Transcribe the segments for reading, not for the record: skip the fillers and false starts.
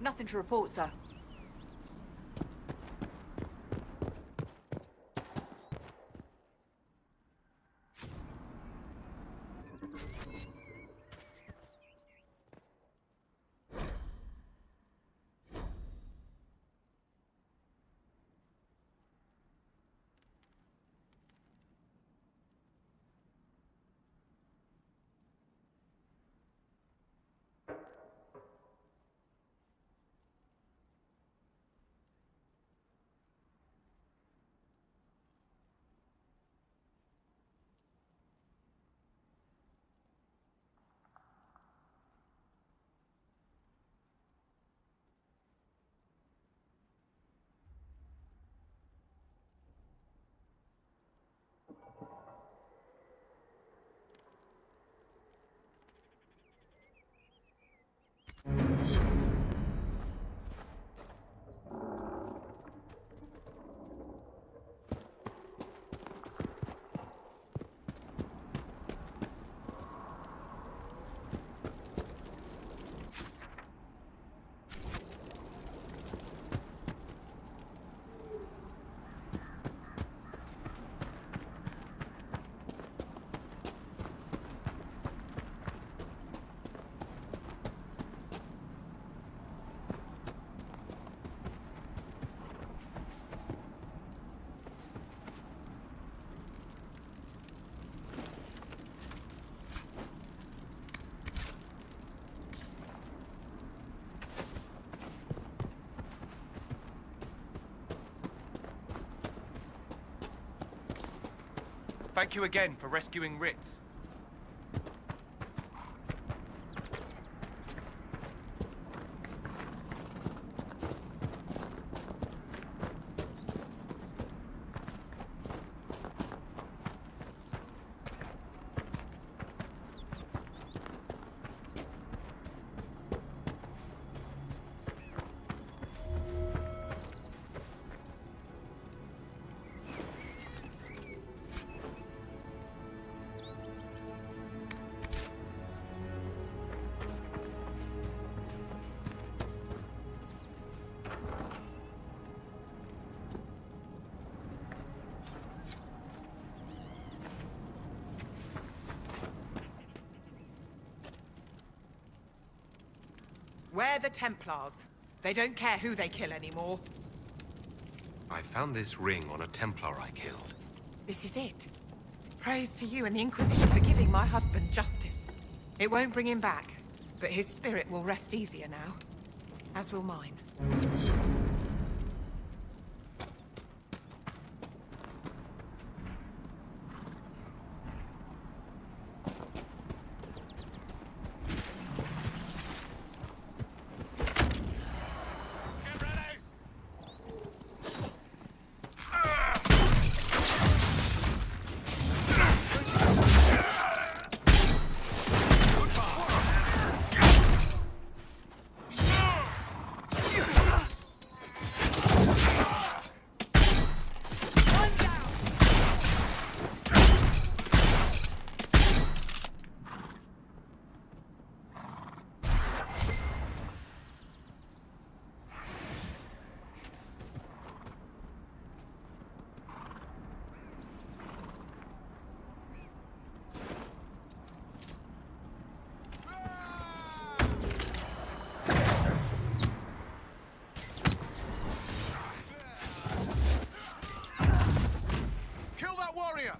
Nothing to report, sir. Thank you again for rescuing Ritz. We're the Templars. They don't care who they kill anymore. I found this ring on a Templar I killed. This is it. Praise to you and the Inquisition for giving my husband justice. It won't bring him back, but his spirit will rest easier now. As will mine. Kill that warrior!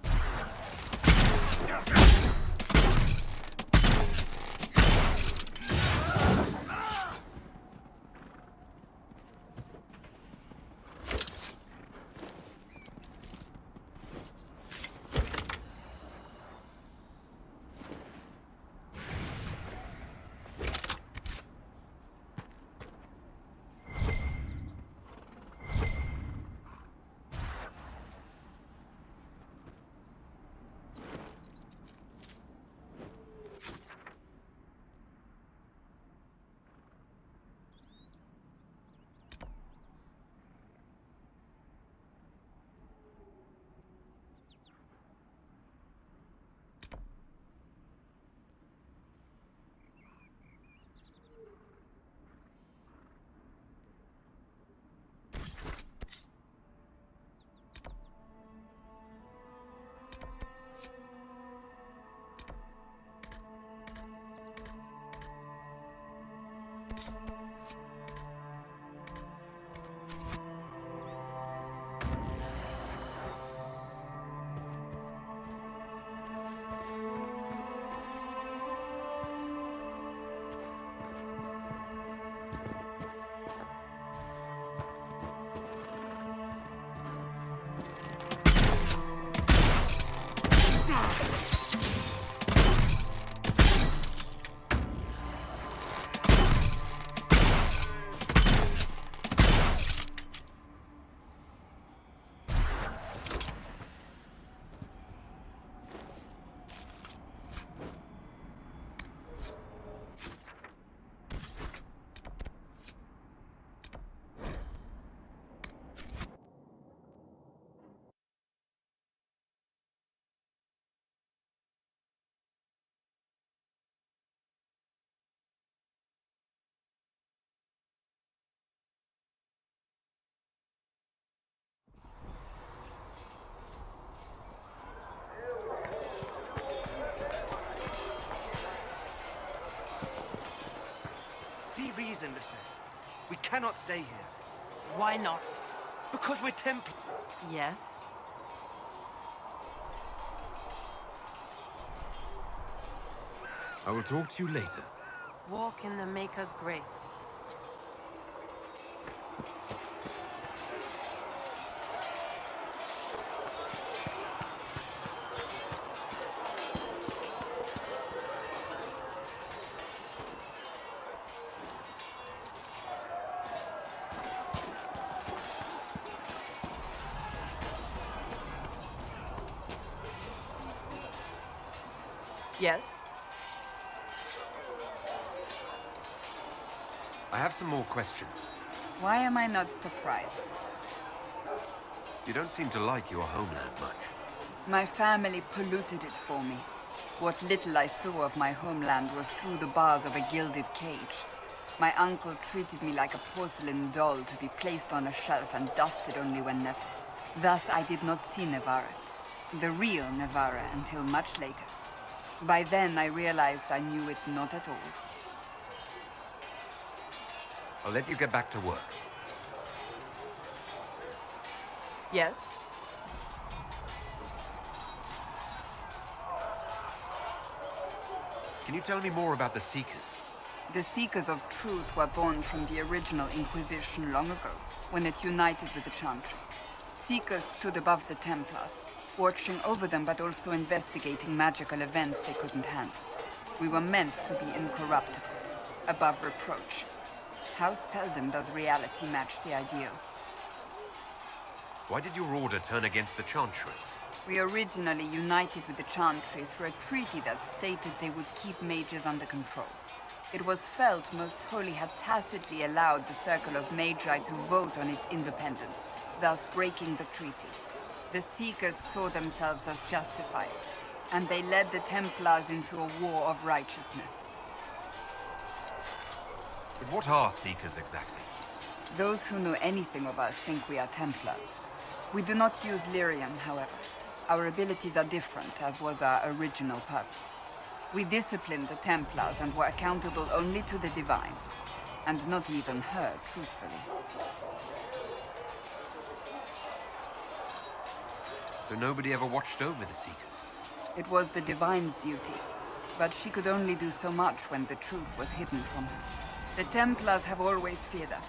See reason, Listen. We cannot stay here. Why not? Because we're Templars. Yes? I will talk to you later. Walk in the Maker's grace. Yes? I have some more questions. Why am I not surprised? You don't seem to like your homeland much. My family polluted it for me. What little I saw of my homeland was through the bars of a gilded cage. My uncle treated me like a porcelain doll to be placed on a shelf and dusted only when necessary. Thus I did not see Navarra, the real Navarra, until much later. By then I realized I knew it not at all. I'll let you get back to work. Yes? Can you tell me more about the Seekers? The Seekers of Truth were born from the original Inquisition long ago, when it united with the Chantry. Seekers stood above the Templars, watching over them but also investigating magical events they couldn't handle. We were meant to be incorruptible, above reproach. How seldom does reality match the ideal? Why did your order turn against the Chantry? We originally united with the Chantry through a treaty that stated they would keep mages under control. It was felt Most Holy had tacitly allowed the Circle of Magi to vote on its independence, thus breaking the treaty. The Seekers saw themselves as justified, and they led the Templars into a war of righteousness. But what are Seekers exactly? Those who know anything of us think we are Templars. We do not use lyrium, however. Our abilities are different, as was our original purpose. We disciplined the Templars and were accountable only to the Divine. And not even her, truthfully. So nobody ever watched over the Seekers? It was the Divine's duty, but she could only do so much when the truth was hidden from her. The Templars have always feared us.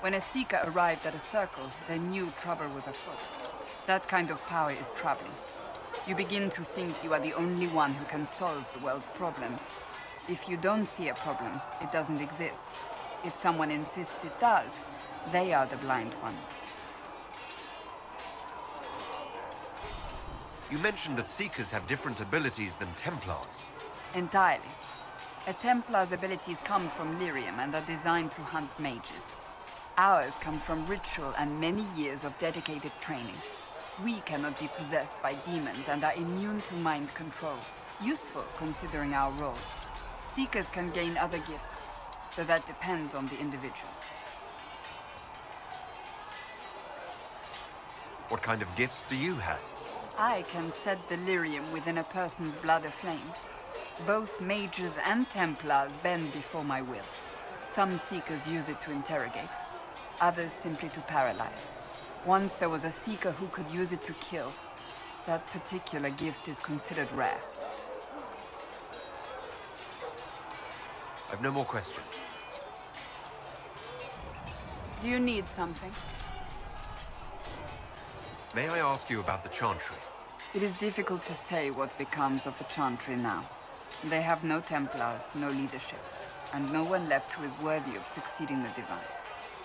When a Seeker arrived at a circle, they knew trouble was afoot. That kind of power is troubling. You begin to think you are the only one who can solve the world's problems. If you don't see a problem, it doesn't exist. If someone insists it does, they are the blind ones. You mentioned that Seekers have different abilities than Templars. Entirely. A Templar's abilities come from lyrium and are designed to hunt mages. Ours come from ritual and many years of dedicated training. We cannot be possessed by demons and are immune to mind control. Useful considering our role. Seekers can gain other gifts, so that depends on the individual. What kind of gifts do you have? I can set the lyrium within a person's blood aflame. Both mages and Templars bend before my will. Some Seekers use it to interrogate, others simply to paralyze. Once there was a Seeker who could use it to kill. That particular gift is considered rare. I've no more questions. Do you need something? May I ask you about the Chantry? It is difficult to say what becomes of the Chantry now. They have no Templars, no leadership, and no one left who is worthy of succeeding the Divine.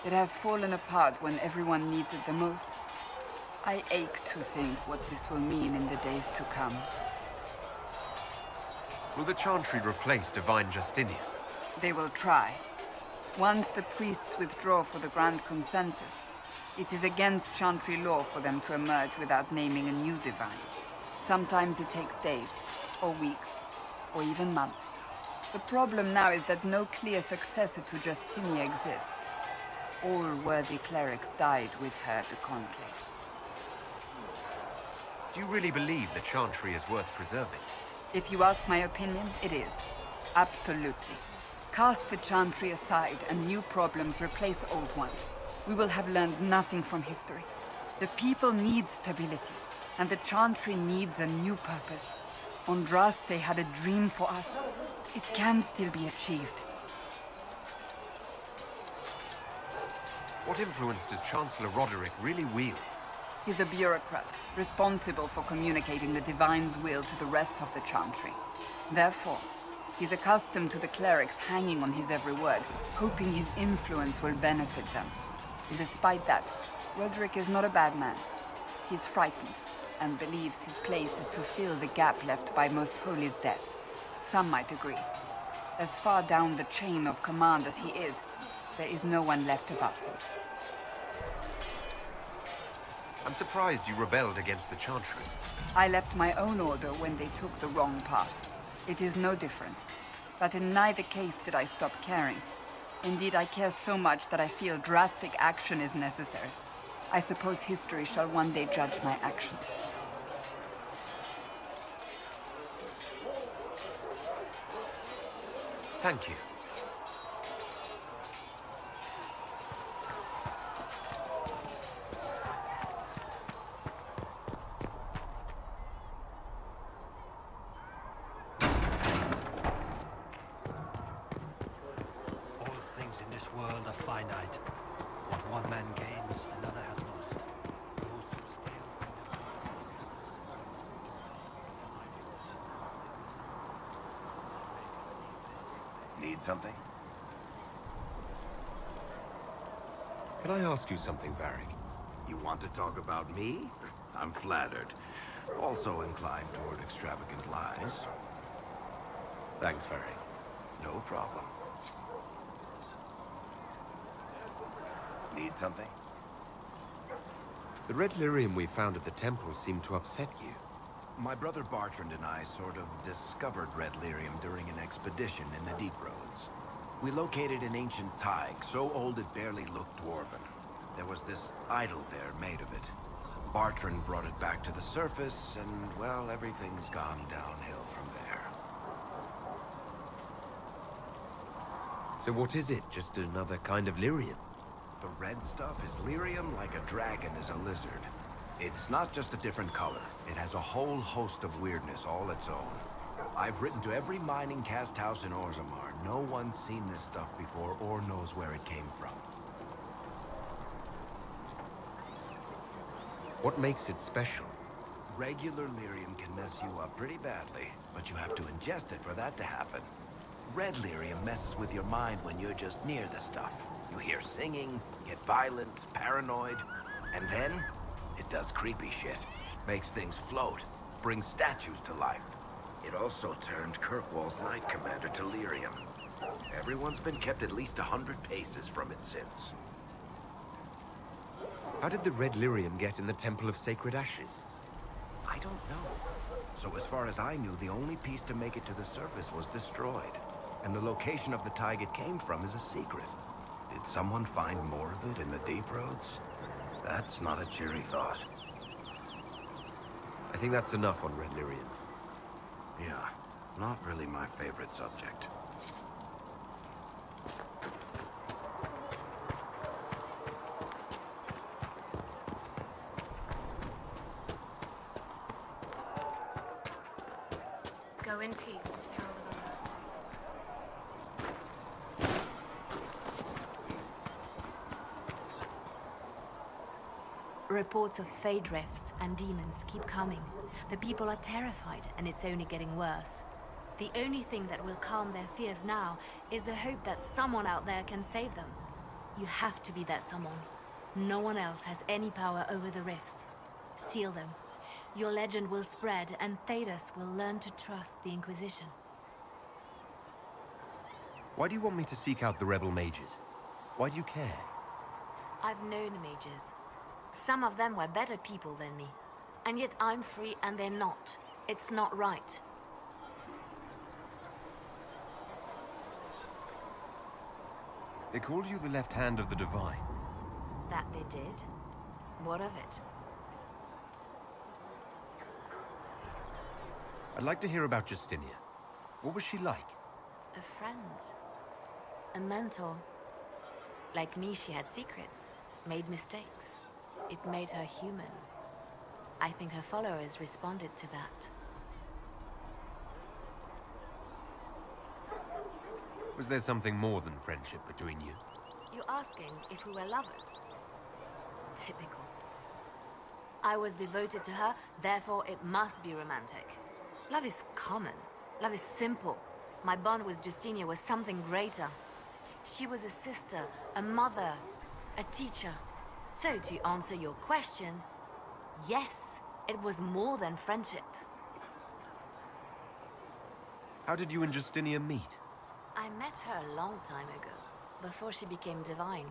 It has fallen apart when everyone needs it the most. I ache to think what this will mean in the days to come. Will the Chantry replace Divine Justinian? They will try. Once the priests withdraw for the Grand Consensus, it is against Chantry law for them to emerge without naming a new Divine. Sometimes it takes days, or weeks, or even months. The problem now is that no clear successor to Justinia exists. All worthy clerics died with her at the Conclave. Do you really believe the Chantry is worth preserving? If you ask my opinion, it is. Absolutely. Cast the Chantry aside and new problems replace old ones. We will have learned nothing from history. The people need stability, and the Chantry needs a new purpose. Andraste had a dream for us. It can still be achieved. What influence does Chancellor Roderick really wield? He's a bureaucrat, responsible for communicating the Divine's will to the rest of the Chantry. Therefore, he's accustomed to the clerics hanging on his every word, hoping his influence will benefit them. Despite that, Roderick is not a bad man. He's frightened, and believes his place is to fill the gap left by Most Holy's death. Some might agree. As far down the chain of command as he is, there is no one left above him. I'm surprised you rebelled against the Chantry. I left my own order when they took the wrong path. It is no different. But in neither case did I stop caring. Indeed, I care so much that I feel drastic action is necessary. I suppose history shall one day judge my actions. Thank you. All things in this world are finite. What one man gains, another has lost. Those who steal from the Need something? Can I ask you something, Varric? You want to talk about me? I'm flattered. Also inclined toward extravagant lies. Thanks, Varric. No problem. Need something? The red lyrium we found at the temple seemed to upset you. My brother Bartrand and I sort of discovered red lyrium during an expedition in the Deep Roads. We located an ancient thaig, so old it barely looked dwarven. There was this idol there made of it. Bartrand brought it back to the surface, and, well, everything's gone downhill from there. So what is it? Just another kind of lyrium? The red stuff is lyrium like a dragon is a lizard. It's not just a different color. It has a whole host of weirdness all its own. I've written to every mining cast house in Orzammar. No one's seen this stuff before or knows where it came from. What makes it special? Regular lyrium can mess you up pretty badly, but you have to ingest it for that to happen. Red lyrium messes with your mind when you're just near the stuff. You hear singing, get violent, paranoid, and then it does creepy shit. Makes things float, brings statues to life. It also turned Kirkwall's Knight Commander to lyrium. Everyone's been kept at least 100 paces from it since. How did the red lyrium get in the Temple of Sacred Ashes? I don't know. So as far as I knew, the only piece to make it to the surface was destroyed. And the location of the tag it came from is a secret. Did someone find more of it in the deep roads? That's not a cheery thought. I think that's enough on red lyrium. Yeah, not really my favorite subject. Go in peace, Herald of Everlasting. Reports of fade rifts and demons keep coming. The people are terrified, and it's only getting worse. The only thing that will calm their fears now is the hope that someone out there can save them. You have to be that someone. No one else has any power over the rifts. Seal them. Your legend will spread, and Thedas will learn to trust the Inquisition. Why do you want me to seek out the rebel mages? Why do you care? I've known mages. Some of them were better people than me. And yet I'm free and they're not. It's not right. They called you the left hand of the Divine. That they did? What of it? I'd like to hear about Justinia. What was she like? A friend. A mentor. Like me, she had secrets, made mistakes. It made her human. I think her followers responded to that. Was there something more than friendship between you? You're asking if we were lovers? Typical. I was devoted to her, therefore it must be romantic. Love is common. Love is simple. My bond with Justinia was something greater. She was a sister, a mother, a teacher. So to answer your question, yes, it was more than friendship. How did you and Justinia meet? I met her a long time ago, before she became divine.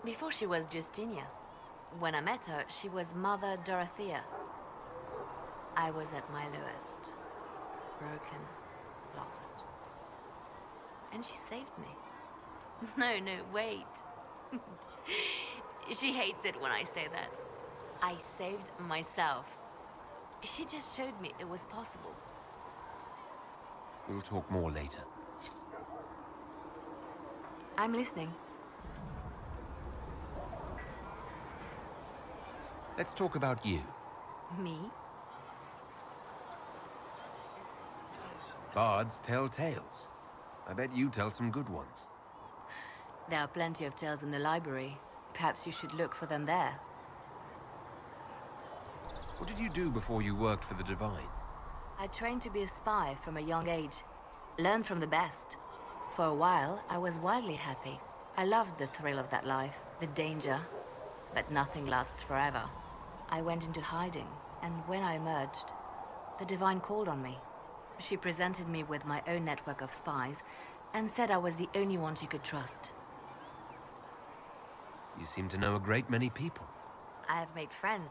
Before she was Justinia. When I met her, she was Mother Dorothea. I was at my lowest. Broken, lost. And she saved me. No, wait. She hates it when I say that. I saved myself. She just showed me it was possible. We'll talk more later. I'm listening. Let's talk about you. Me? Bards tell tales. I bet you tell some good ones. There are plenty of tales in the library. Perhaps you should look for them there. What did you do before you worked for the Divine? I trained to be a spy from a young age. Learned from the best. For a while, I was wildly happy. I loved the thrill of that life, the danger. But nothing lasts forever. I went into hiding, and when I emerged, the Divine called on me. She presented me with my own network of spies, and said I was the only one she could trust. You seem to know a great many people. I have made friends,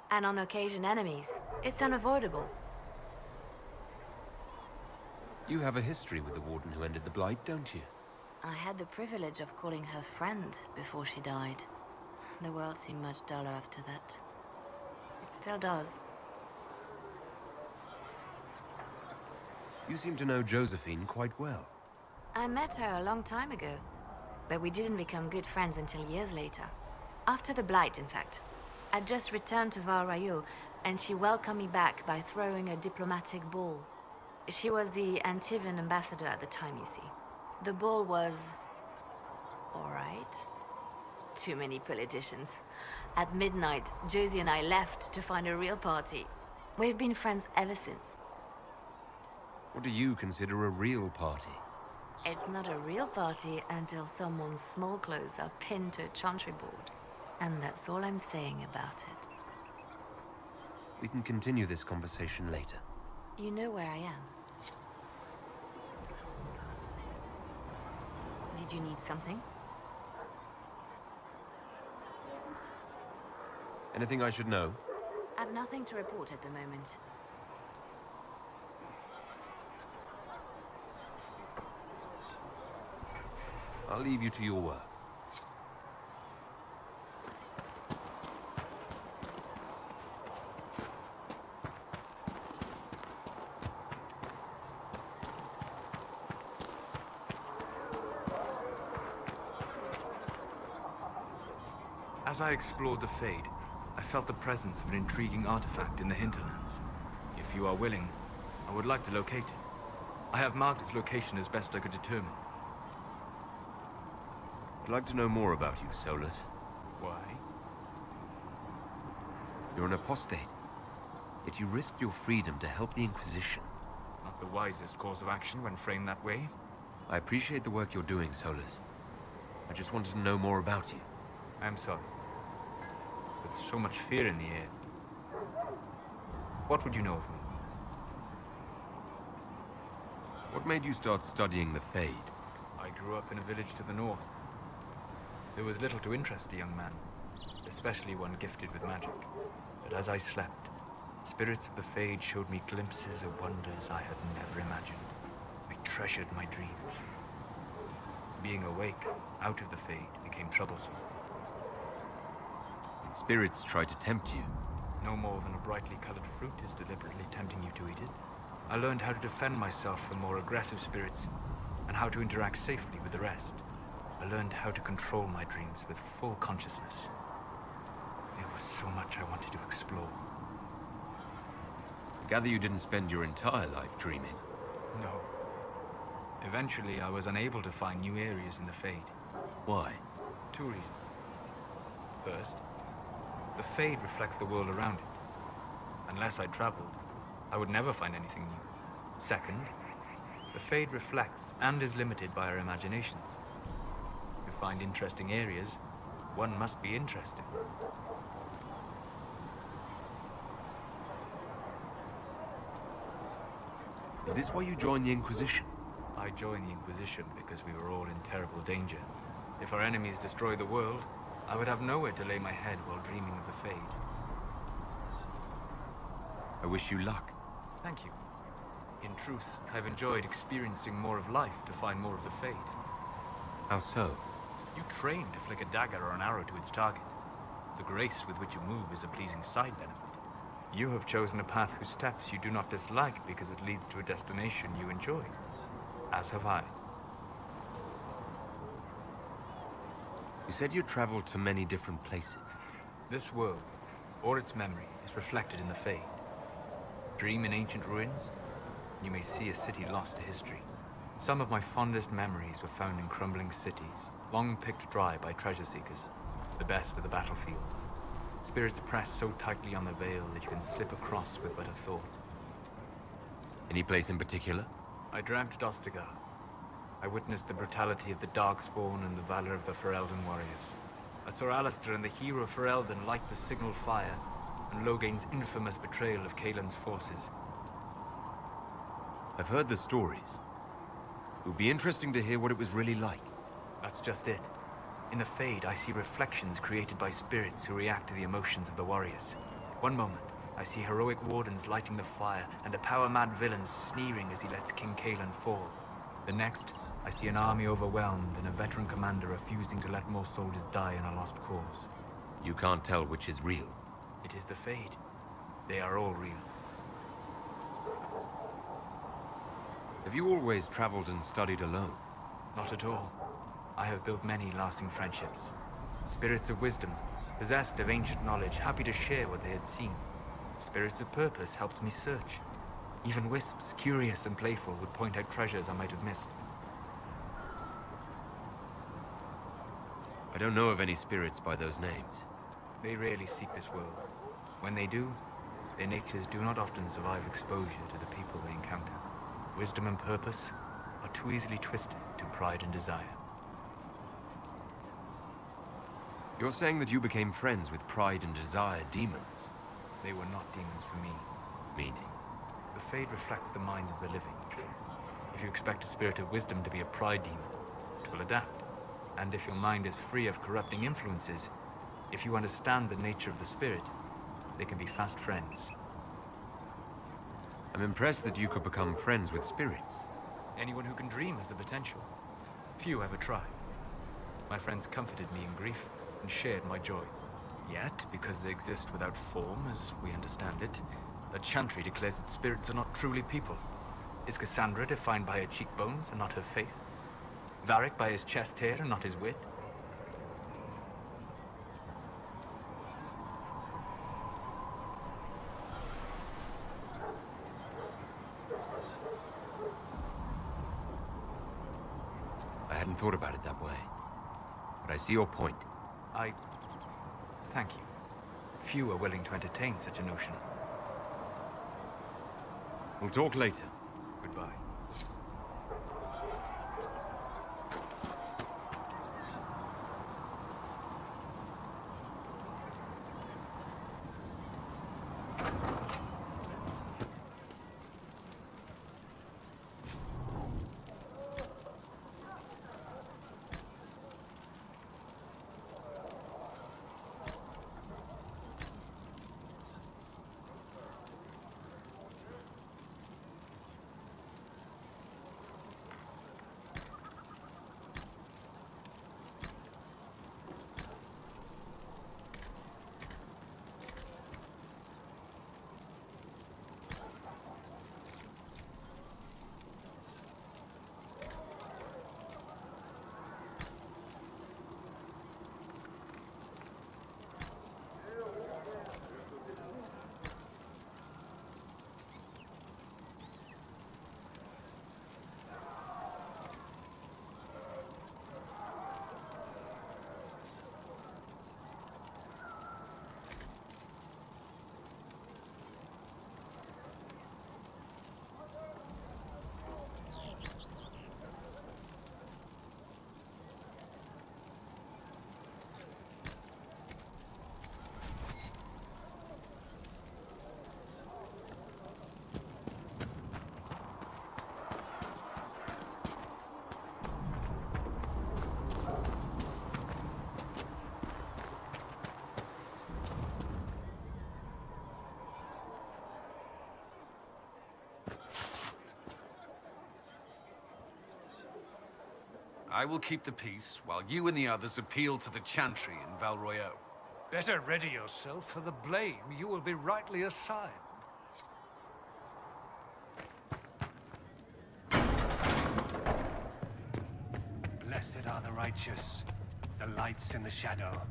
and on occasion enemies. It's unavoidable. You have a history with the Warden who ended the Blight, don't you? I had the privilege of calling her friend before she died. The world seemed much duller after that. It still does. You seem to know Josephine quite well. I met her a long time ago, but we didn't become good friends until years later. After the Blight, in fact. I'd just returned to Valrayo, and she welcomed me back by throwing a diplomatic ball. She was the Antivan ambassador at the time, you see. The ball was... all right. Too many politicians. At midnight, Josie and I left to find a real party. We've been friends ever since. What do you consider a real party? It's not a real party until someone's small clothes are pinned to a chantry board. And that's all I'm saying about it. We can continue this conversation later. You know where I am. Did you need something? Anything I should know? I've nothing to report at the moment. I'll leave you to your work. As I explored the Fade, I felt the presence of an intriguing artifact in the hinterlands. If you are willing, I would like to locate it. I have marked its location as best I could determine. I'd like to know more about you, Solus. Why? You're an apostate. Yet you risked your freedom to help the Inquisition. Not the wisest course of action when framed that way. I appreciate the work you're doing, Solus. I just wanted to know more about you. I'm sorry. With so much fear in the air. What would you know of me? What made you start studying the Fade? I grew up in a village to the north. There was little to interest a young man, especially one gifted with magic. But as I slept, spirits of the Fade showed me glimpses of wonders I had never imagined. I treasured my dreams. Being awake, out of the Fade, became troublesome. Did spirits try to tempt you? No more than a brightly colored fruit is deliberately tempting you to eat it. I learned how to defend myself from more aggressive spirits, and how to interact safely with the rest. I learned how to control my dreams with full consciousness. There was so much I wanted to explore. I gather you didn't spend your entire life dreaming. No. Eventually, I was unable to find new areas in the Fade. Why? 2 reasons. First, the Fade reflects the world around it. Unless I traveled, I would never find anything new. Second, the Fade reflects and is limited by our imaginations. To find interesting areas, one must be interested. Is this why you joined the Inquisition? I joined the Inquisition because we were all in terrible danger. If our enemies destroyed the world, I would have nowhere to lay my head while dreaming of the Fade. I wish you luck. Thank you. In truth, I've enjoyed experiencing more of life to find more of the Fade. How so? You train to flick a dagger or an arrow to its target. The grace with which you move is a pleasing side benefit. You have chosen a path whose steps you do not dislike because it leads to a destination you enjoy. As have I. You said you traveled to many different places. This world, or its memory, is reflected in the Fade. Dream in ancient ruins, you may see a city lost to history. Some of my fondest memories were found in crumbling cities, long picked dry by treasure seekers, the best of the battlefields. Spirits press so tightly on the veil that you can slip across with but a thought. Any place in particular? I dreamt at Ostagar. I witnessed the brutality of the Darkspawn and the valor of the Ferelden warriors. I saw Alistair and the hero of Ferelden light the signal fire, and Logain's infamous betrayal of Kaelin's forces. I've heard the stories. It would be interesting to hear what it was really like. That's just it. In the Fade, I see reflections created by spirits who react to the emotions of the warriors. One moment, I see heroic wardens lighting the fire, and a power-mad villain sneering as he lets King Kaelin fall. The next, I see an army overwhelmed and a veteran commander refusing to let more soldiers die in a lost cause. You can't tell which is real. It is the Fade. They are all real. Have you always traveled and studied alone? Not at all. I have built many lasting friendships. Spirits of wisdom, Possessed of ancient knowledge, happy to share what they had seen. Spirits of purpose helped me search. Even wisps, curious and playful, would point out treasures I might have missed. I don't know of any spirits by those names. They rarely seek this world. When they do, their natures do not often survive exposure to the people they encounter. Wisdom and purpose are too easily twisted to pride and desire. You're saying that you became friends with Pride and Desire demons? They were not demons for me. Meaning? The Fade reflects the minds of the living. If you expect a spirit of wisdom to be a pride demon, it will adapt. And if your mind is free of corrupting influences, if you understand the nature of the spirit, they can be fast friends. I'm impressed that you could become friends with spirits. Anyone who can dream has the potential. Few ever try. My friends comforted me in grief and shared my joy. Yet, because they exist without form, as we understand it, the Chantry declares that spirits are not truly people. Is Cassandra defined by her cheekbones and not her faith? Varric by his chest hair and not his wit? I hadn't thought about it that way. But I see your point. Thank you. Few are willing to entertain such a notion. We'll talk later. Goodbye. I will keep the peace, while you and the others appeal to the Chantry in Val Royeaux. Better ready yourself for the blame you will be rightly assigned. Blessed are the righteous, the lights in the shadow.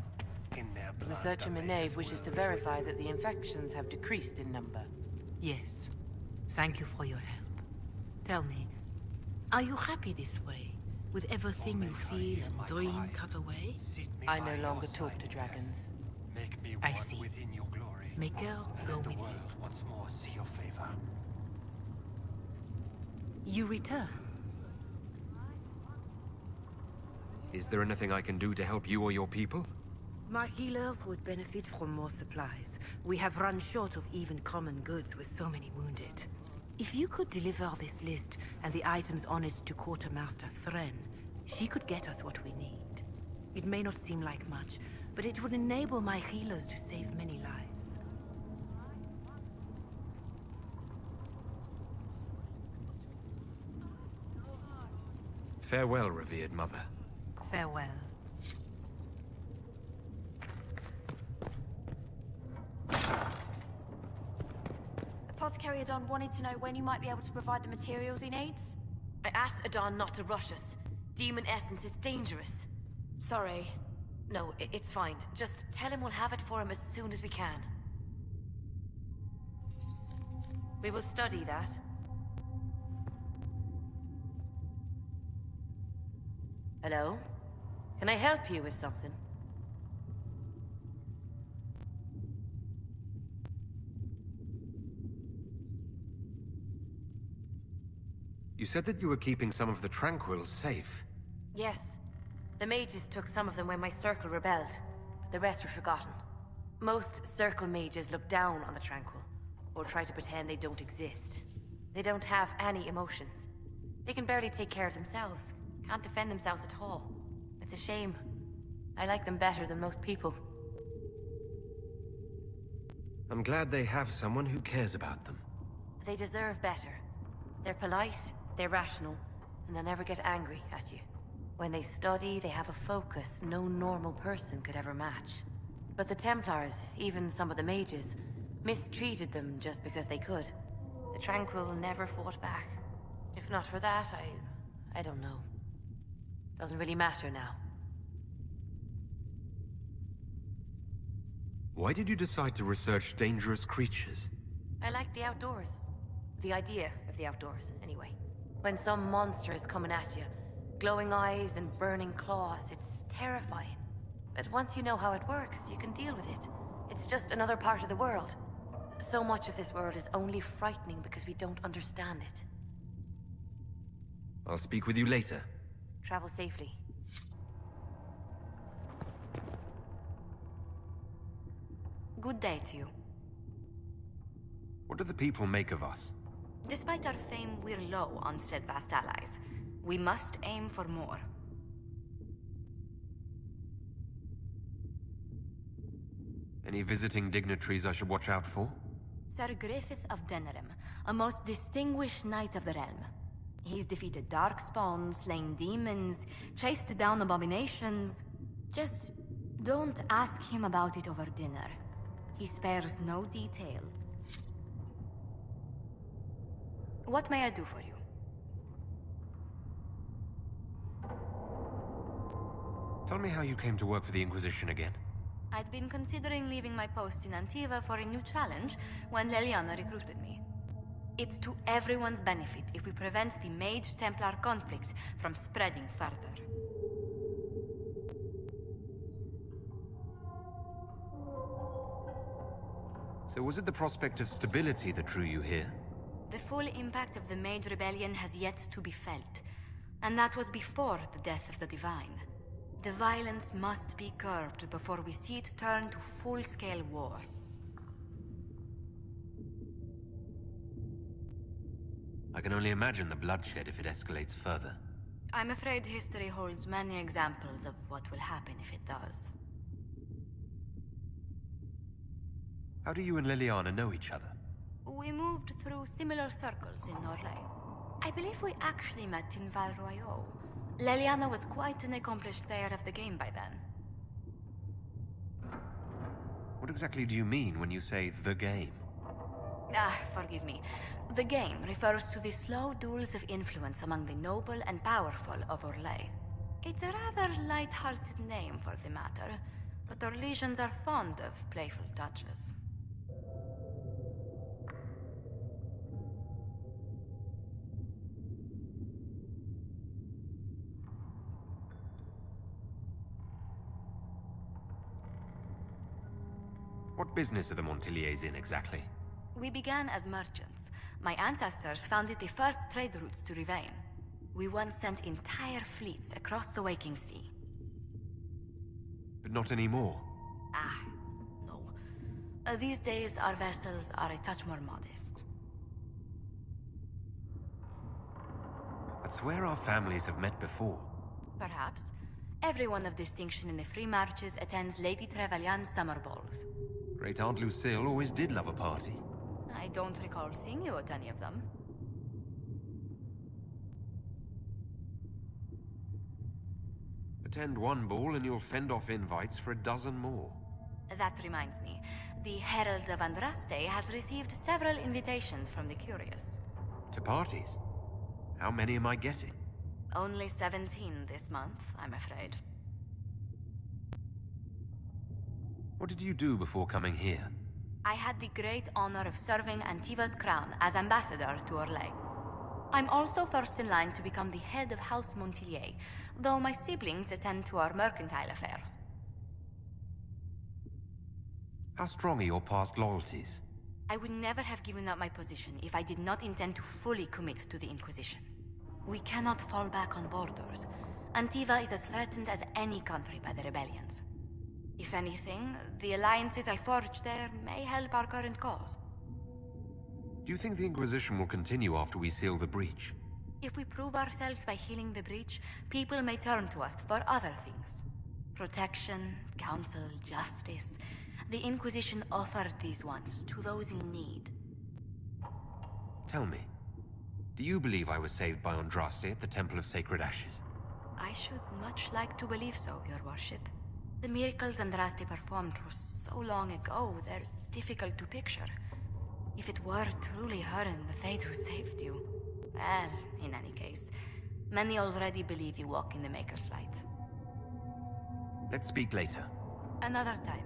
In their blood, Researcher Minave wishes to verify that the infections have decreased in number. Yes. Thank you for your help. Tell me, are you happy this way? With everything you feel and dream cut away? I no longer talk to dragons. I see. May girl go with you. Once more see your favor. You return. Is there anything I can do to help you or your people? My healers would benefit from more supplies. We have run short of even common goods with so many wounded. If you could deliver this list and the items on it to Quartermaster Thren, she could get us what we need. It may not seem like much, but it would enable my healers to save many lives. Farewell, revered mother. Farewell. Apothecary Adon wanted to know when you might be able to provide the materials he needs. I asked Adon not to rush us. Demon essence is dangerous. Sorry. No, it's fine. Just tell him we'll have it for him as soon as we can. We will study that. Hello? Can I help you with something? You said that you were keeping some of the Tranquils safe. Yes. The mages took some of them when my circle rebelled, but the rest were forgotten. Most circle mages look down on the Tranquil, or try to pretend they don't exist. They don't have any emotions. They can barely take care of themselves, can't defend themselves at all. It's a shame. I like them better than most people. I'm glad they have someone who cares about them. They deserve better. They're polite, they're rational, and they'll never get angry at you. When they study, they have a focus no normal person could ever match. But the Templars, even some of the mages, mistreated them just because they could. The Tranquil never fought back. If not for that, I don't know. Doesn't really matter now. Why did you decide to research dangerous creatures? I like the outdoors. The idea of the outdoors, anyway. When some monster is coming at you, glowing eyes and burning claws, it's terrifying. But once you know how it works, you can deal with it. It's just another part of the world. So much of this world is only frightening because we don't understand it. I'll speak with you later. Travel safely. Good day to you. What do the people make of us? Despite our fame, we're low on steadfast allies. We must aim for more. Any visiting dignitaries I should watch out for? Sir Griffith of Denerim, a most distinguished knight of the realm. He's defeated darkspawn, slain demons, chased down abominations. Just don't ask him about it over dinner. He spares no detail. What may I do for you? Tell me how you came to work for the Inquisition again. I'd been considering leaving my post in Antiva for a new challenge when Leliana recruited me. It's to everyone's benefit if we prevent the Mage-Templar conflict from spreading further. So was it the prospect of stability that drew you here? The full impact of the Mage Rebellion has yet to be felt, and that was before the death of the Divine. The violence must be curbed before we see it turn to full-scale war. I can only imagine the bloodshed if it escalates further. I'm afraid history holds many examples of what will happen if it does. How do you and Liliana know each other? We moved through similar circles in Norlay. I believe we actually met in Val Royeaux. Leliana was quite an accomplished player of the game by then. What exactly do you mean when you say the game? Forgive me. The game refers to the slow duels of influence among the noble and powerful of Orlais. It's a rather light-hearted name for the matter, but Orlesians are fond of playful touches. What business are the Montiliers in exactly? We began as merchants. My ancestors founded the first trade routes to Rivain. We once sent entire fleets across the Waking Sea. But not anymore. No. These days, our vessels are a touch more modest. I'd swear our families have met before. Perhaps. Everyone of distinction in the Free Marches attends Lady Trevelyan's summer balls. Great Aunt Lucille always did love a party. I don't recall seeing you at any of them. Attend one ball and you'll fend off invites for a dozen more. That reminds me. The Herald of Andraste has received several invitations from the curious. To parties? How many am I getting? Only 17 this month, I'm afraid. What did you do before coming here? I had the great honor of serving Antiva's crown as ambassador to Orlais. I'm also first in line to become the head of House Montilyet, though my siblings attend to our mercantile affairs. How strong are your past loyalties? I would never have given up my position if I did not intend to fully commit to the Inquisition. We cannot fall back on borders. Antiva is as threatened as any country by the rebellions. If anything, the alliances I forged there may help our current cause. Do you think the Inquisition will continue after we seal the breach? If we prove ourselves by healing the breach, people may turn to us for other things. Protection, counsel, justice. The Inquisition offered these once to those in need. Tell me, do you believe I was saved by Andraste at the Temple of Sacred Ashes? I should much like to believe so, Your Worship. The miracles Andraste performed were so long ago, they're difficult to picture. If it were truly her and the Fate who saved you... Well, in any case, many already believe you walk in the Maker's light. Let's speak later. Another time.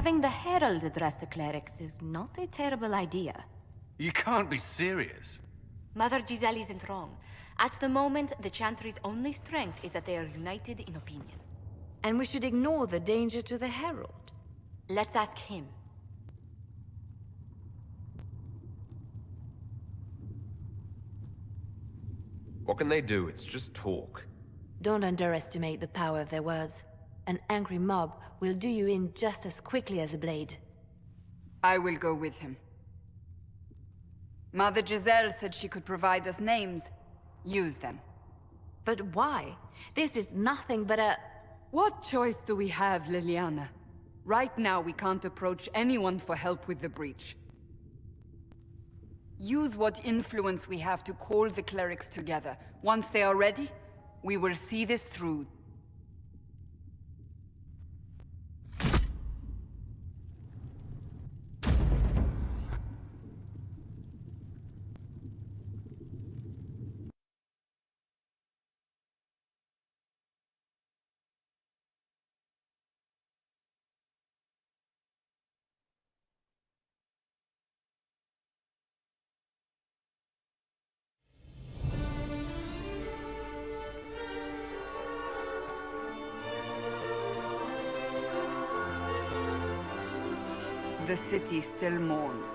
Having the Herald address the clerics is not a terrible idea. You can't be serious. Mother Giselle isn't wrong. At the moment, the Chantry's only strength is that they are united in opinion. And we should ignore the danger to the Herald. Let's ask him. What can they do? It's just talk. Don't underestimate the power of their words. An angry mob will do you in just as quickly as a blade. I will go with him. Mother Giselle said she could provide us names. Use them. But why? This is nothing but a... What choice do we have, Liliana? Right now, we can't approach anyone for help with the breach. Use what influence we have to call the clerics together. Once they are ready, we will see this through. The city still mourns.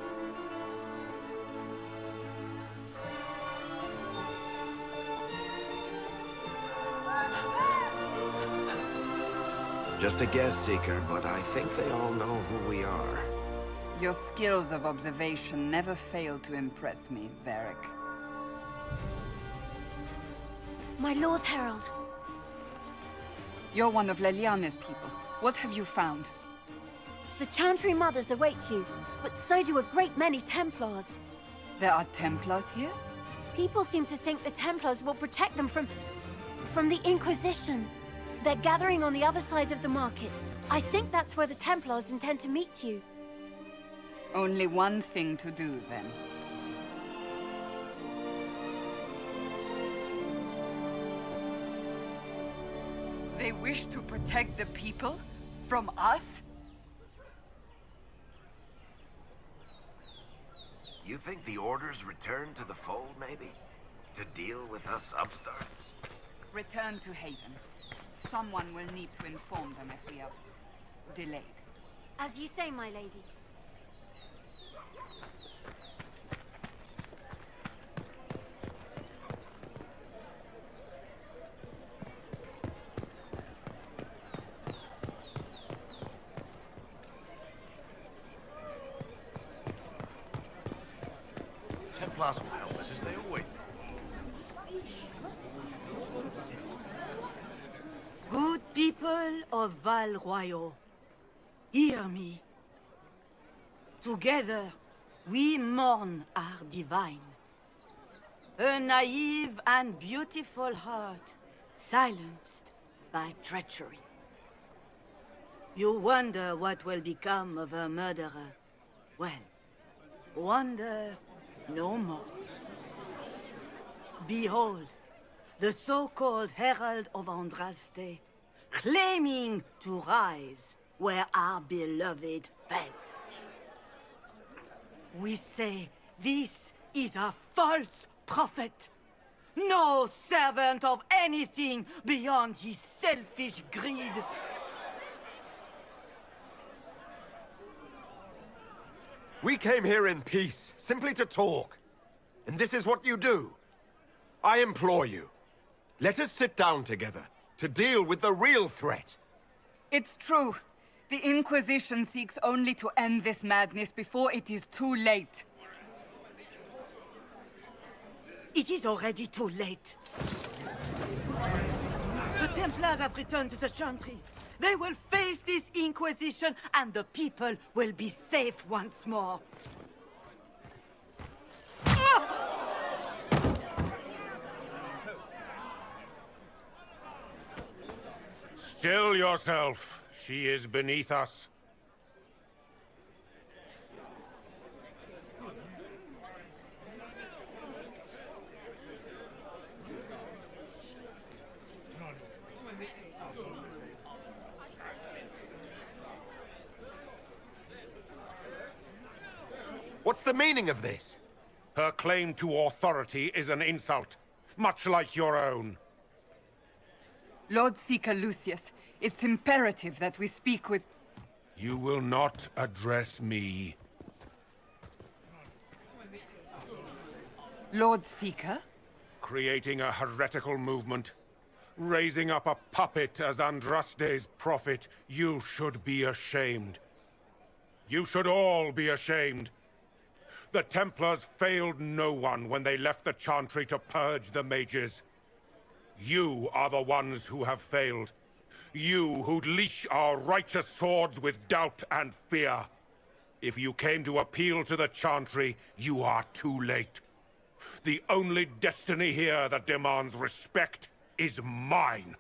Just a guess, Seeker, but I think they all know who we are. Your skills of observation never fail to impress me, Varric. My Lord Herald. You're one of Leliana's people. What have you found? The Chantry Mothers await you, but so do a great many Templars. There are Templars here? People seem to think the Templars will protect them from the Inquisition. They're gathering on the other side of the market. I think that's where the Templars intend to meet you. Only one thing to do, then. They wish to protect the people? From us? You think the Order's return to the fold, maybe? To deal with us upstarts? Return to Haven. Someone will need to inform them if we are delayed. As you say, my lady. Templars will help us as they always do. Good people of Val Royal, hear me. Together, we mourn our divine. A naive and beautiful heart, silenced by treachery. You wonder what will become of a murderer. Well, wonder no more. Behold, the so-called Herald of Andraste, claiming to rise where our beloved fell. We say this is a false prophet. No servant of anything beyond his selfish greed. We came here in peace, simply to talk. And this is what you do. I implore you, let us sit down together to deal with the real threat. It's true. The Inquisition seeks only to end this madness before it is too late. It is already too late. The Templars have returned to the Chantry. They will face this Inquisition, and the people will be safe once more. Still yourself. She is beneath us. What's the meaning of this? Her claim to authority is an insult, much like your own. Lord Seeker Lucius, it's imperative that we speak with... You will not address me. Lord Seeker? Creating a heretical movement. Raising up a puppet as Andraste's prophet. You should be ashamed. You should all be ashamed. The Templars failed no one when they left the Chantry to purge the mages. You are the ones who have failed. You who'd leash our righteous swords with doubt and fear. If you came to appeal to the Chantry, you are too late. The only destiny here that demands respect is mine.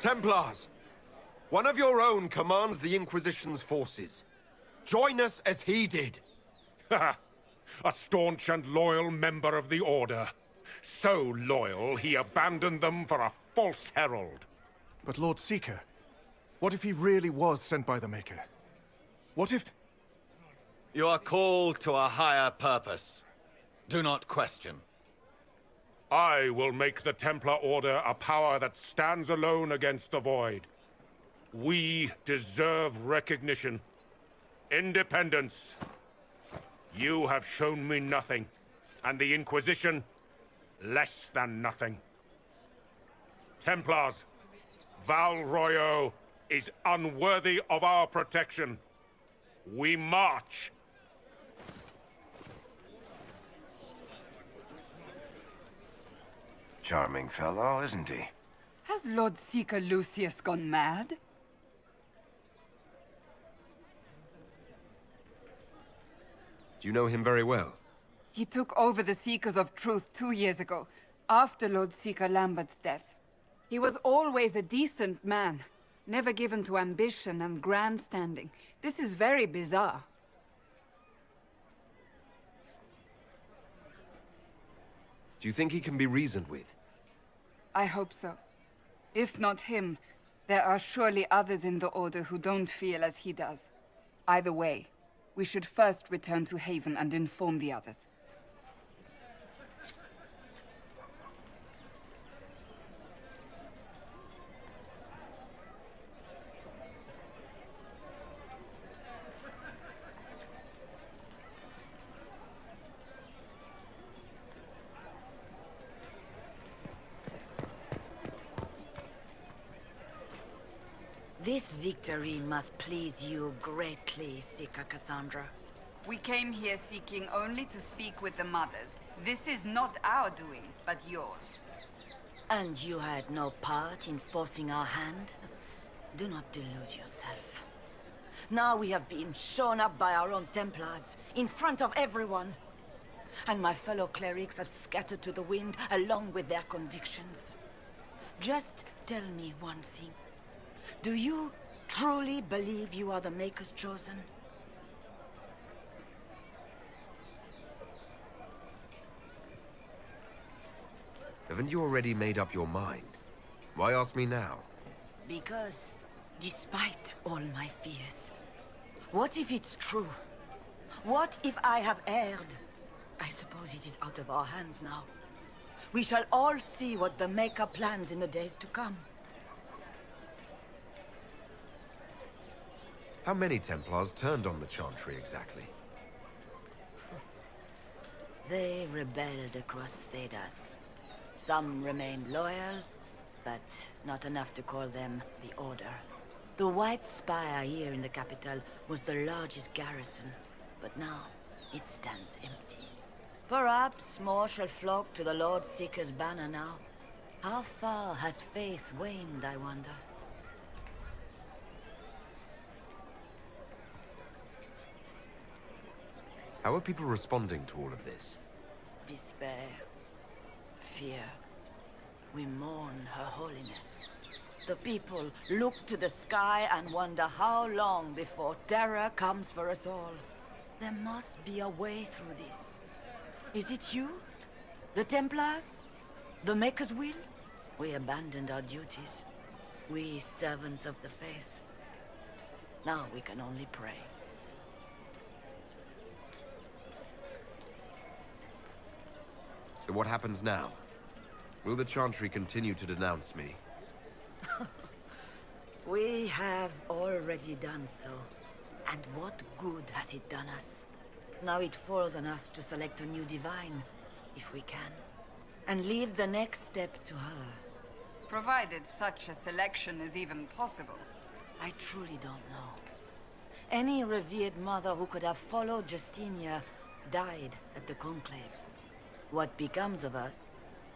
Templars! One of your own commands the Inquisition's forces. Join us as he did. A staunch and loyal member of the Order. So loyal, he abandoned them for a false herald. But Lord Seeker, what if he really was sent by the Maker? What if... You are called to a higher purpose. Do not question. I will make the Templar Order a power that stands alone against the Void. We deserve recognition. Independence. You have shown me nothing, and the Inquisition, less than nothing. Templars, Val Royo is unworthy of our protection. We march. Charming fellow, isn't he? Has Lord Seeker Lucius gone mad? Do you know him very well? He took over the Seekers of Truth 2 years ago, after Lord Seeker Lambert's death. He was always a decent man, never given to ambition and grandstanding. This is very bizarre. Do you think he can be reasoned with? I hope so. If not him, there are surely others in the Order who don't feel as he does. Either way, we should first return to Haven and inform the others. This victory must please you greatly, Seeker Cassandra. We came here seeking only to speak with the mothers. This is not our doing, but yours. And you had no part in forcing our hand? Do not delude yourself. Now we have been shown up by our own Templars, in front of everyone. And my fellow clerics have scattered to the wind along with their convictions. Just tell me one thing. Do you truly believe you are the Maker's chosen? Haven't you already made up your mind? Why ask me now? Because, despite all my fears, what if it's true? What if I have erred? I suppose it is out of our hands now. We shall all see what the Maker plans in the days to come. How many Templars turned on the Chantry exactly? They rebelled across Thedas. Some remained loyal, but not enough to call them the Order. The White Spire here in the capital was the largest garrison, but now it stands empty. Perhaps more shall flock to the Lord Seeker's banner now. How far has faith waned, I wonder? How are people responding to all of this? Despair. Fear. We mourn Her Holiness. The people look to the sky and wonder how long before terror comes for us all. There must be a way through this. Is it you? The Templars? The Maker's will? We abandoned our duties. We servants of the faith. Now we can only pray. So what happens now? Will the Chantry continue to denounce me? We have already done so. And what good has it done us? Now it falls on us to select a new divine, if we can. And leave the next step to her. Provided such a selection is even possible. I truly don't know. Any revered mother who could have followed Justinia died at the Conclave. What becomes of us,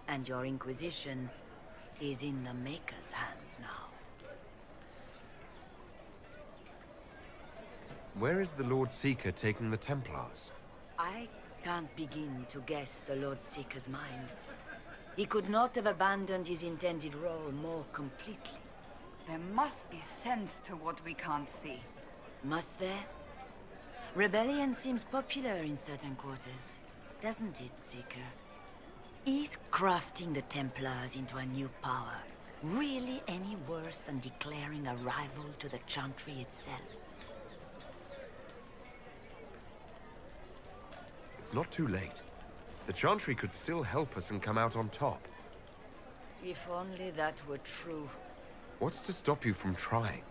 and your Inquisition, is in the Maker's hands now. Where is the Lord Seeker taking the Templars? I can't begin to guess the Lord Seeker's mind. He could not have abandoned his intended role more completely. There must be sense to what we can't see. Must there? Rebellion seems popular in certain quarters, doesn't it, Seeker? Is crafting the Templars into a new power really any worse than declaring a rival to the Chantry itself? It's not too late. The Chantry could still help us and come out on top. If only that were true. What's to stop you from trying?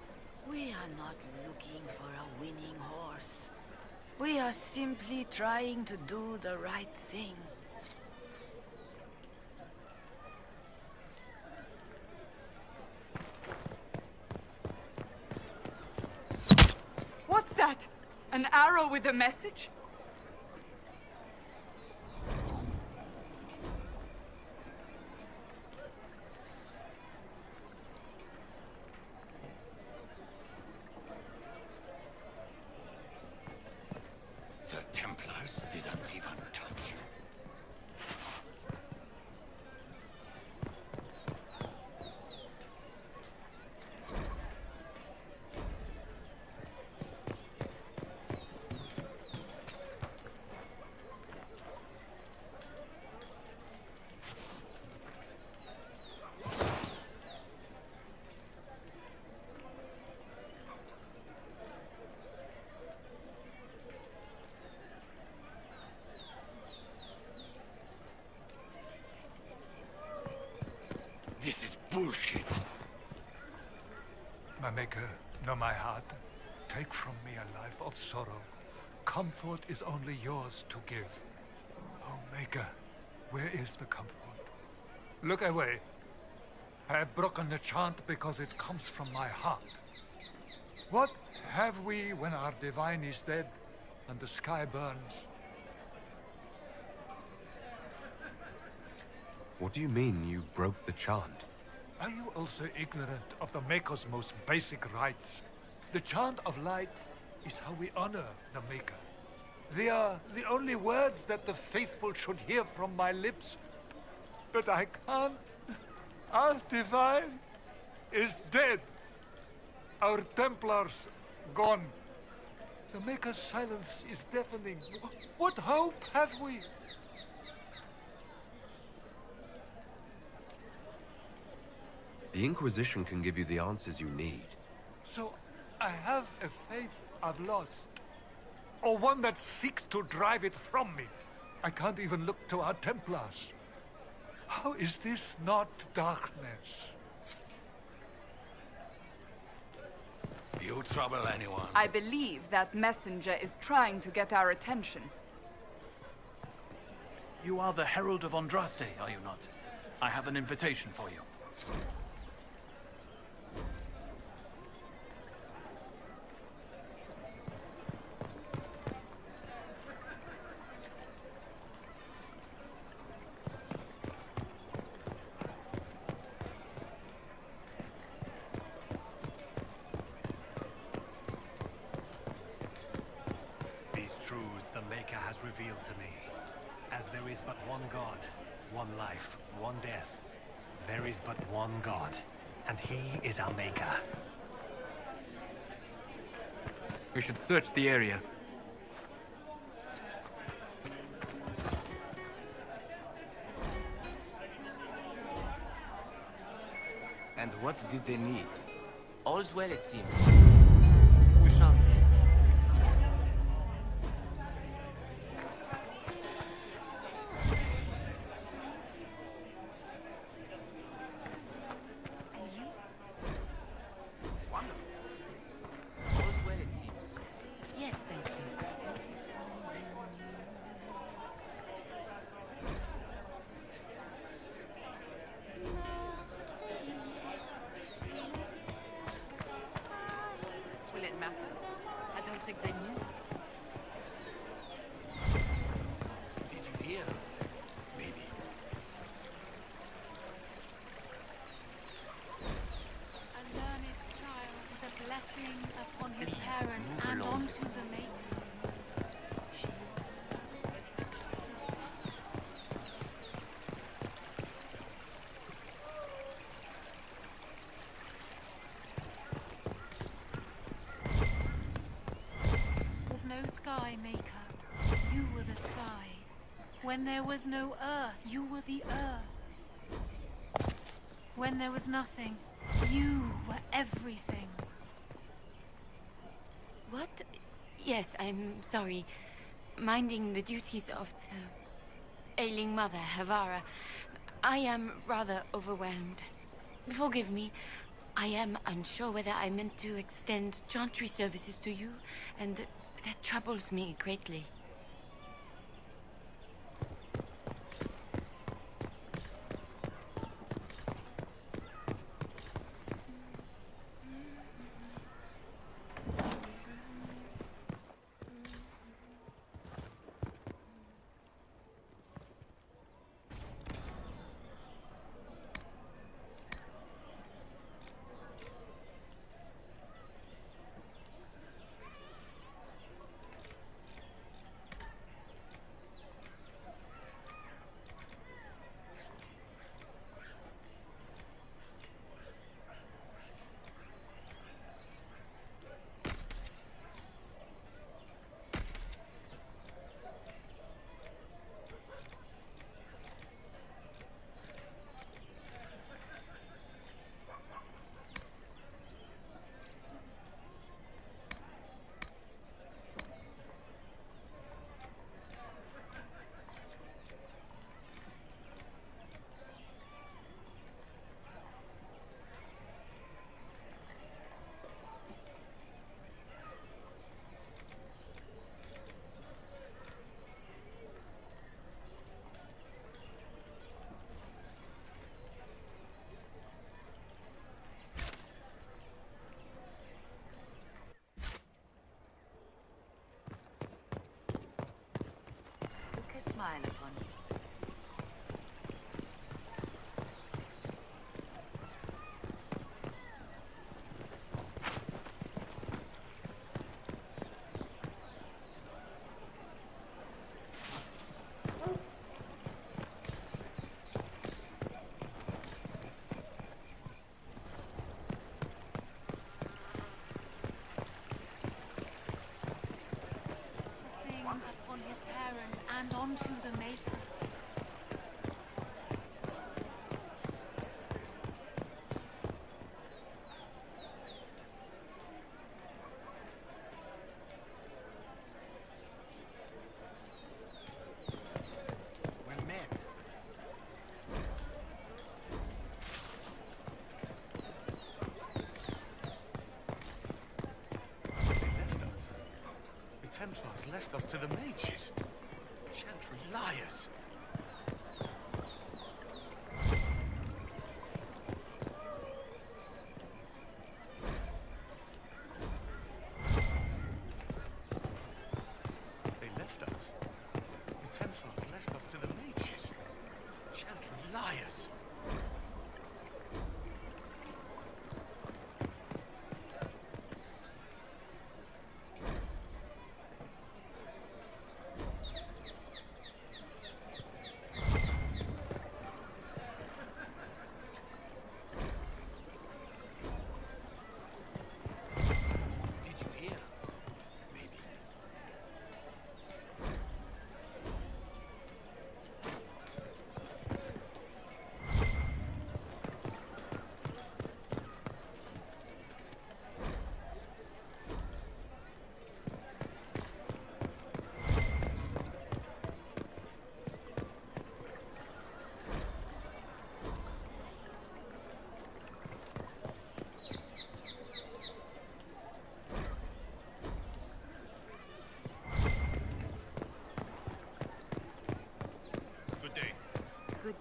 We are not looking for a winning horse. We are simply trying to do the right thing. What's that? An arrow with a message? The Templars didn't even touch you. This is bullshit. My Maker, know my heart. Take from me a life of sorrow. Comfort is only yours to give. Oh, Maker, where is the comfort? Look away. I have broken the chant because it comes from my heart. What have we when our divine is dead and the sky burns? What do you mean, you broke the chant? Are you also ignorant of the Maker's most basic rites? The chant of light is how we honor the Maker. They are the only words that the faithful should hear from my lips. But I can't. Our divine is dead. Our Templars gone. The Maker's silence is deafening. What hope have we? The Inquisition can give you the answers you need. So I have a faith I've lost. Or one that seeks to drive it from me. I can't even look to our Templars. How is this not darkness? You trouble anyone? I believe that messenger is trying to get our attention. You are the Herald of Andraste, are you not? I have an invitation for you. These truths the Maker has revealed to me. As there is but one God, one life, one death. There is but one God, and He is our Maker. We should search the area. And what did they need? All's well, it seems. We shall see. Yes, thank you. Will it matter? I don't think they knew. Did you hear? Maybe. A learned child is a blessing upon his parents and onto the maker. With no sky maker, you were the sky. When there was no earth, you were the earth. When there was nothing, you were everything. What? Yes, I'm sorry. Minding the duties of the ailing mother, Havara. I am rather overwhelmed. Forgive me. I am unsure whether I meant to extend chantry services to you, and that troubles me greatly. Smile upon me. Upon his parents and onto the maker. We're met. They left us. The Templars left us to the mages. Chantry liars. They left us. The Templars left us to the mages. Chantry liars.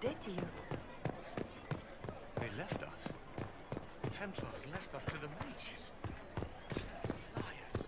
dead to you. They left us. The Templars left us to the mages. Liars.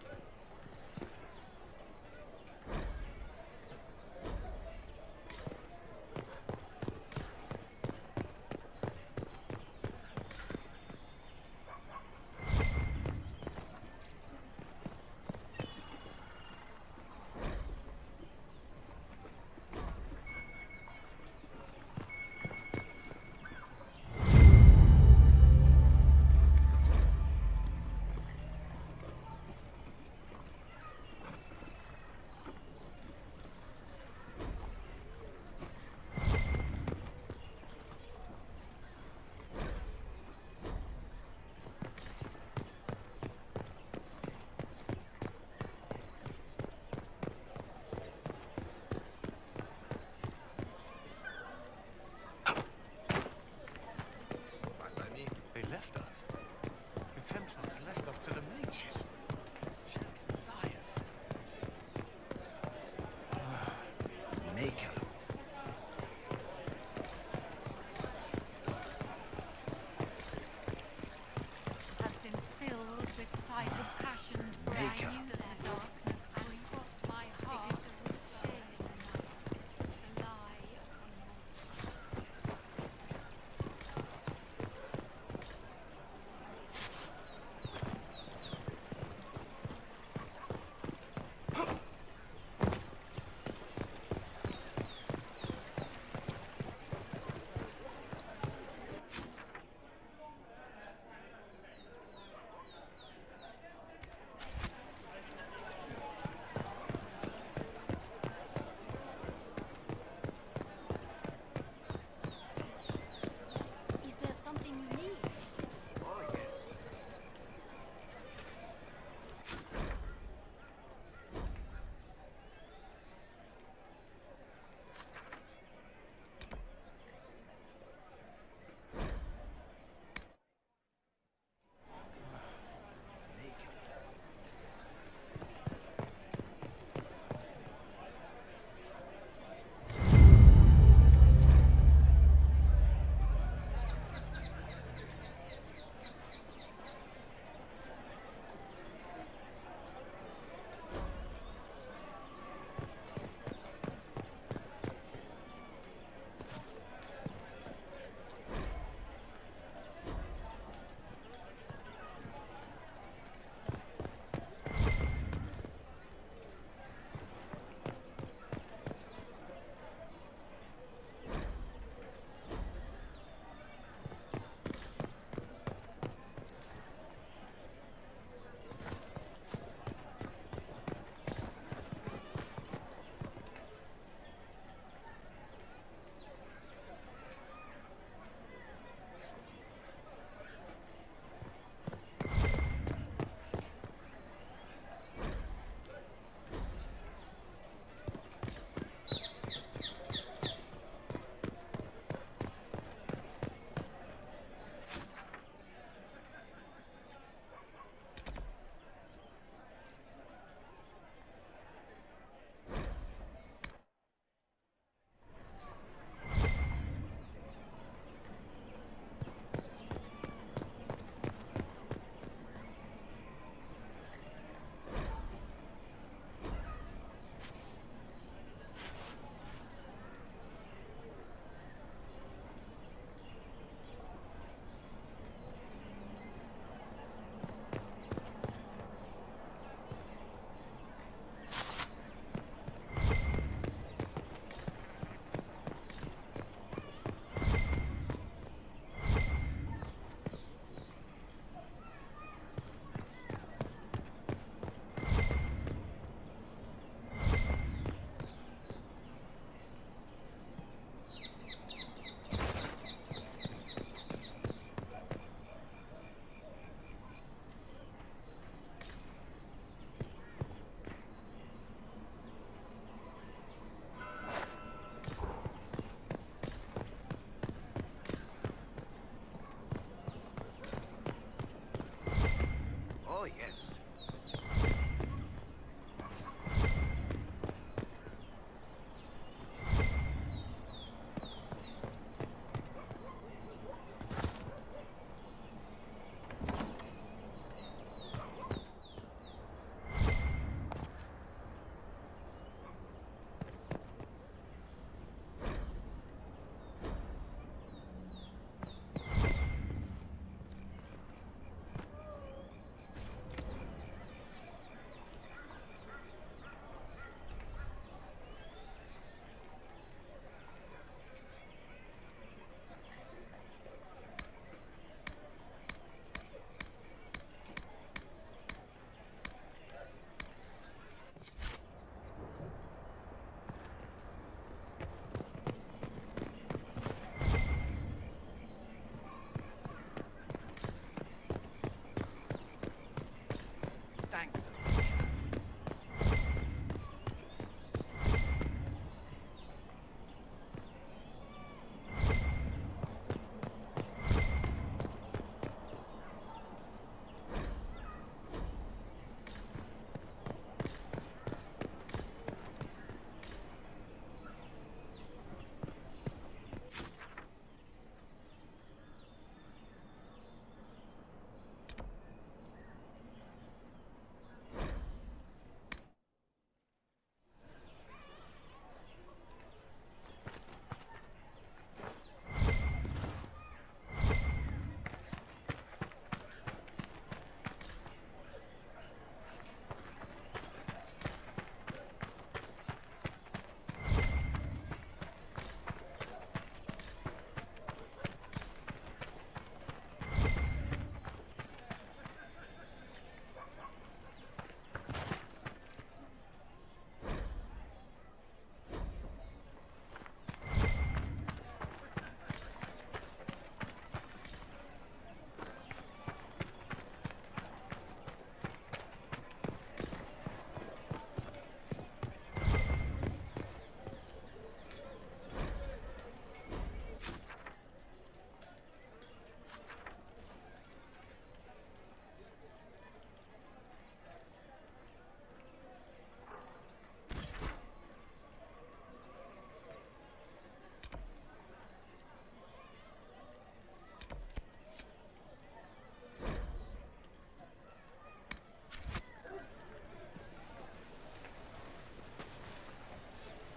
They left us. The Templars left us to the mages. Liars. Maker. Has been filled with silent passion and pride. Maker. Does the darkness creep up my heart? It is the shame enough to lie upon your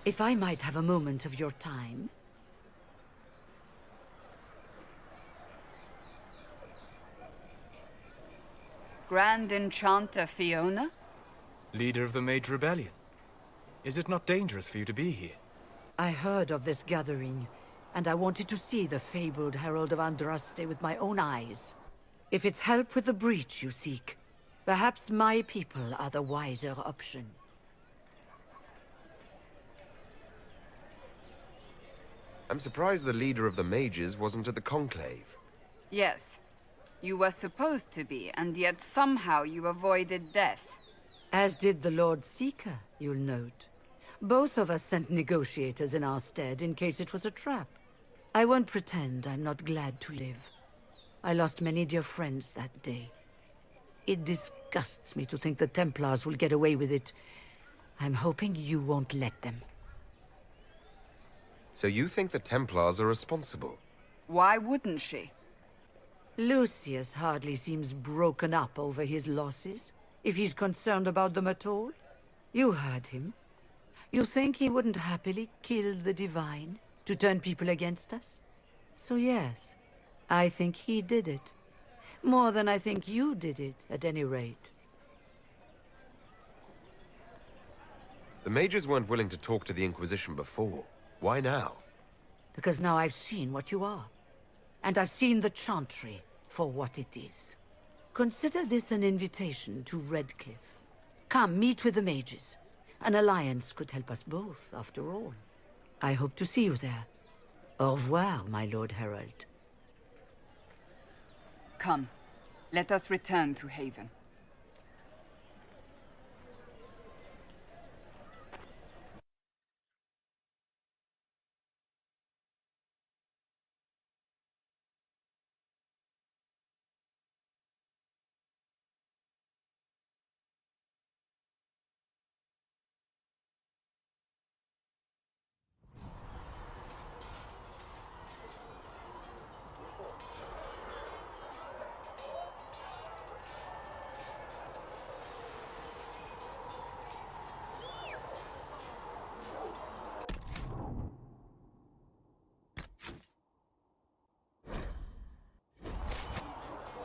If I might have a moment of your time. Grand Enchanter Fiona? Leader of the Mage Rebellion. Is it not dangerous for you to be here? I heard of this gathering, and I wanted to see the fabled Herald of Andraste with my own eyes. If it's help with the breach you seek, perhaps my people are the wiser option. I'm surprised the leader of the mages wasn't at the conclave. Yes. You were supposed to be, and yet somehow you avoided death. As did the Lord Seeker, you'll note. Both of us sent negotiators in our stead in case it was a trap. I won't pretend I'm not glad to live. I lost many dear friends that day. It disgusts me to think the Templars will get away with it. I'm hoping you won't let them. So you think the Templars are responsible? Why wouldn't she? Lucius hardly seems broken up over his losses, if he's concerned about them at all. You heard him. You think he wouldn't happily kill the Divine to turn people against us? So yes, I think he did it. More than I think you did it, at any rate. The mages weren't willing to talk to the Inquisition before. Why now? Because now I've seen what you are. And I've seen the Chantry for what it is. Consider this an invitation to Redcliffe. Come, meet with the mages. An alliance could help us both, after all. I hope to see you there. Au revoir, my Lord Herald. Come, let us return to Haven.